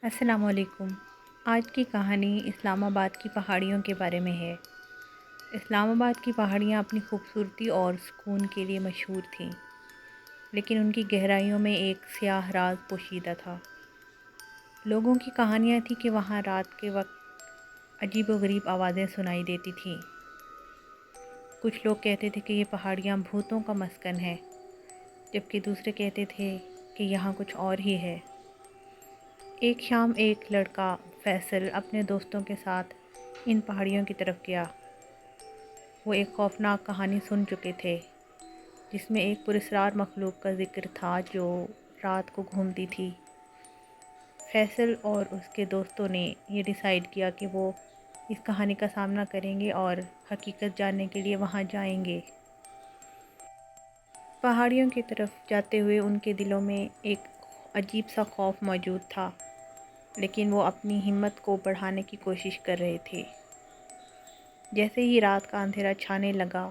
السلام علیکم۔ آج کی کہانی اسلام آباد کی پہاڑیوں کے بارے میں ہے۔ اسلام آباد کی پہاڑیاں اپنی خوبصورتی اور سکون کے لیے مشہور تھیں، لیکن ان کی گہرائیوں میں ایک سیاہ راز پوشیدہ تھا۔ لوگوں کی کہانیاں تھیں کہ وہاں رات کے وقت عجیب و غریب آوازیں سنائی دیتی تھیں۔ کچھ لوگ کہتے تھے کہ یہ پہاڑیاں بھوتوں کا مسکن ہے، جبکہ دوسرے کہتے تھے کہ یہاں کچھ اور ہی ہے۔ ایک شام ایک لڑکا فیصل اپنے دوستوں کے ساتھ ان پہاڑیوں کی طرف گیا۔ وہ ایک خوفناک کہانی سن چکے تھے، جس میں ایک پراسرار مخلوق کا ذکر تھا جو رات کو گھومتی تھی۔ فیصل اور اس کے دوستوں نے یہ ڈیسائیڈ کیا کہ وہ اس کہانی کا سامنا کریں گے اور حقیقت جاننے کے لیے وہاں جائیں گے۔ پہاڑیوں کی طرف جاتے ہوئے ان کے دلوں میں ایک عجیب سا خوف موجود تھا، لیکن وہ اپنی ہمت کو بڑھانے کی کوشش کر رہے تھے۔ جیسے ہی رات کا اندھیرا چھانے لگا،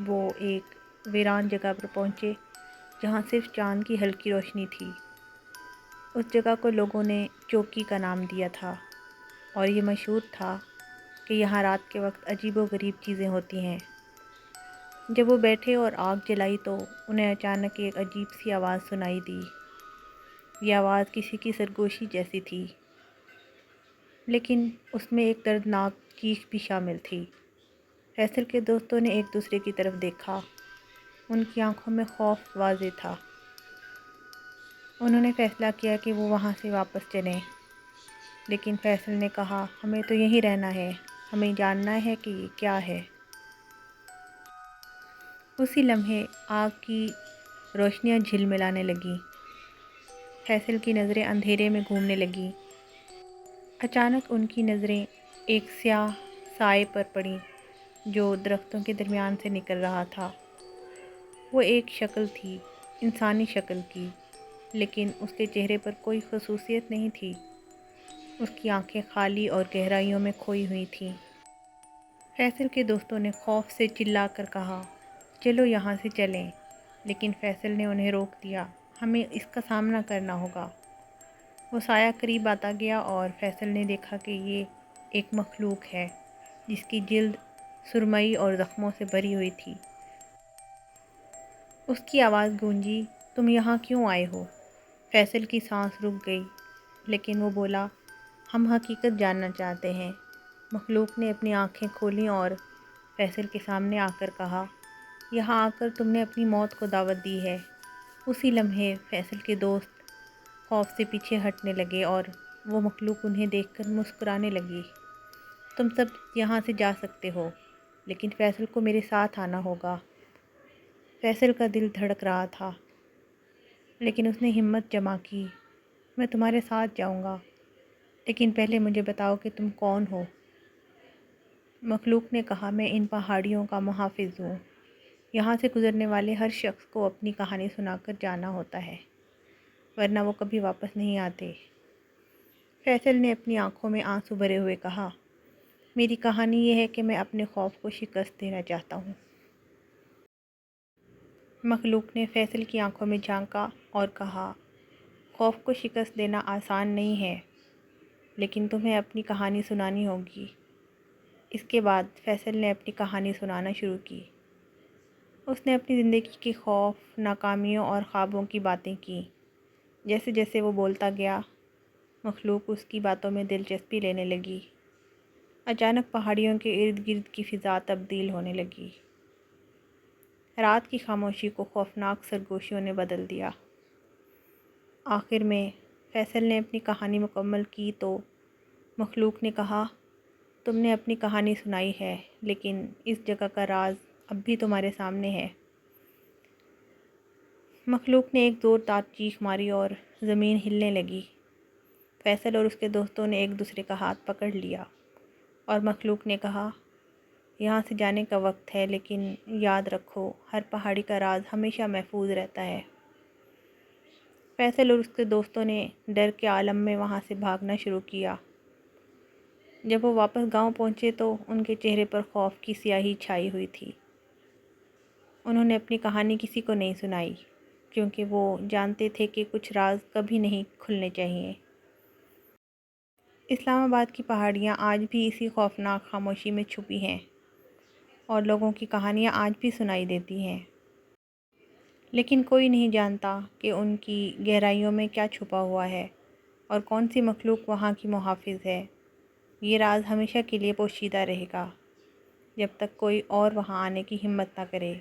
وہ ایک ویران جگہ پر پہنچے جہاں صرف چاند کی ہلکی روشنی تھی۔ اس جگہ کو لوگوں نے چوکی کا نام دیا تھا، اور یہ مشہور تھا کہ یہاں رات کے وقت عجیب و غریب چیزیں ہوتی ہیں۔ جب وہ بیٹھے اور آگ جلائی تو انہیں اچانک ایک عجیب سی آواز سنائی دی۔ یہ آواز کسی کی سرگوشی جیسی تھی، لیکن اس میں ایک دردناک چیخ بھی شامل تھی۔ فیصل کے دوستوں نے ایک دوسرے کی طرف دیکھا۔ ان کی آنکھوں میں خوف واضح تھا۔ انہوں نے فیصلہ کیا کہ وہ وہاں سے واپس چلیں، لیکن فیصل نے کہا، ہمیں تو یہیں رہنا ہے، ہمیں جاننا ہے کہ یہ کیا ہے۔ اسی لمحے آگ کی روشنیاں جھلملانے لگیں۔ فیصل کی نظریں اندھیرے میں گھومنے لگیں۔ اچانک ان کی نظریں ایک سیاہ سائے پر پڑیں جو درختوں کے درمیان سے نکل رہا تھا۔ وہ ایک شکل تھی، انسانی شکل کی، لیکن اس کے چہرے پر کوئی خصوصیت نہیں تھی۔ اس کی آنکھیں خالی اور گہرائیوں میں کھوئی ہوئی تھیں۔ فیصل کے دوستوں نے خوف سے چلا کر کہا، چلو یہاں سے چلیں، لیکن فیصل نے انہیں روک دیا، ہمیں اس کا سامنا کرنا ہوگا۔ وہ سایہ قریب آتا گیا اور فیصل نے دیکھا کہ یہ ایک مخلوق ہے جس کی جلد سرمئی اور زخموں سے بھری ہوئی تھی۔ اس کی آواز گونجی، تم یہاں کیوں آئے ہو؟ فیصل کی سانس رک گئی، لیکن وہ بولا، ہم حقیقت جاننا چاہتے ہیں۔ مخلوق نے اپنی آنکھیں کھولیں اور فیصل کے سامنے آ کر کہا، یہاں آ کر تم نے اپنی موت کو دعوت دی ہے۔ اسی لمحے فیصل کے دوست خوف سے پیچھے ہٹنے لگے اور وہ مخلوق انہیں دیکھ کر مسکرانے لگی۔ تم سب یہاں سے جا سکتے ہو، لیکن فیصل کو میرے ساتھ آنا ہوگا۔ فیصل کا دل دھڑک رہا تھا، لیکن اس نے ہمت جمع کی، میں تمہارے ساتھ جاؤں گا، لیکن پہلے مجھے بتاؤ کہ تم کون ہو۔ مخلوق نے کہا، میں ان پہاڑیوں کا محافظ ہوں۔ یہاں سے گزرنے والے ہر شخص کو اپنی کہانی سنا کر جانا ہوتا ہے، ورنہ وہ کبھی واپس نہیں آتے۔ فیصل نے اپنی آنکھوں میں آنسو بھرے ہوئے کہا، میری کہانی یہ ہے کہ میں اپنے خوف کو شکست دینا چاہتا ہوں۔ مخلوق نے فیصل کی آنکھوں میں جھانکا اور کہا، خوف کو شکست دینا آسان نہیں ہے، لیکن تمہیں اپنی کہانی سنانی ہوگی۔ اس کے بعد فیصل نے اپنی کہانی سنانا شروع کی۔ اس نے اپنی زندگی کی خوف، ناکامیوں اور خوابوں کی باتیں کیں۔ جیسے جیسے وہ بولتا گیا، مخلوق اس کی باتوں میں دلچسپی لینے لگی۔ اچانک پہاڑیوں کے ارد گرد کی فضا تبدیل ہونے لگی۔ رات کی خاموشی کو خوفناک سرگوشیوں نے بدل دیا۔ آخر میں فیصل نے اپنی کہانی مکمل کی تو مخلوق نے کہا، تم نے اپنی کہانی سنائی ہے، لیکن اس جگہ کا راز اب بھی تمہارے سامنے ہے۔ مخلوق نے ایک زوردار چیخ ماری اور زمین ہلنے لگی۔ فیصل اور اس کے دوستوں نے ایک دوسرے کا ہاتھ پکڑ لیا، اور مخلوق نے کہا، یہاں سے جانے کا وقت ہے، لیکن یاد رکھو، ہر پہاڑی کا راز ہمیشہ محفوظ رہتا ہے۔ فیصل اور اس کے دوستوں نے ڈر کے عالم میں وہاں سے بھاگنا شروع کیا۔ جب وہ واپس گاؤں پہنچے تو ان کے چہرے پر خوف کی سیاہی چھائی ہوئی تھی۔ انہوں نے اپنی کہانی کسی کو نہیں سنائی، کیونکہ وہ جانتے تھے کہ کچھ راز کبھی نہیں کھلنے چاہیے۔ اسلام آباد کی پہاڑیاں آج بھی اسی خوفناک خاموشی میں چھپی ہیں اور لوگوں کی کہانیاں آج بھی سنائی دیتی ہیں، لیکن کوئی نہیں جانتا کہ ان کی گہرائیوں میں کیا چھپا ہوا ہے اور کون سی مخلوق وہاں کی محافظ ہے۔ یہ راز ہمیشہ کے لیے پوشیدہ رہے گا جب تک کوئی اور وہاں آنے کی ہمت نہ کرے۔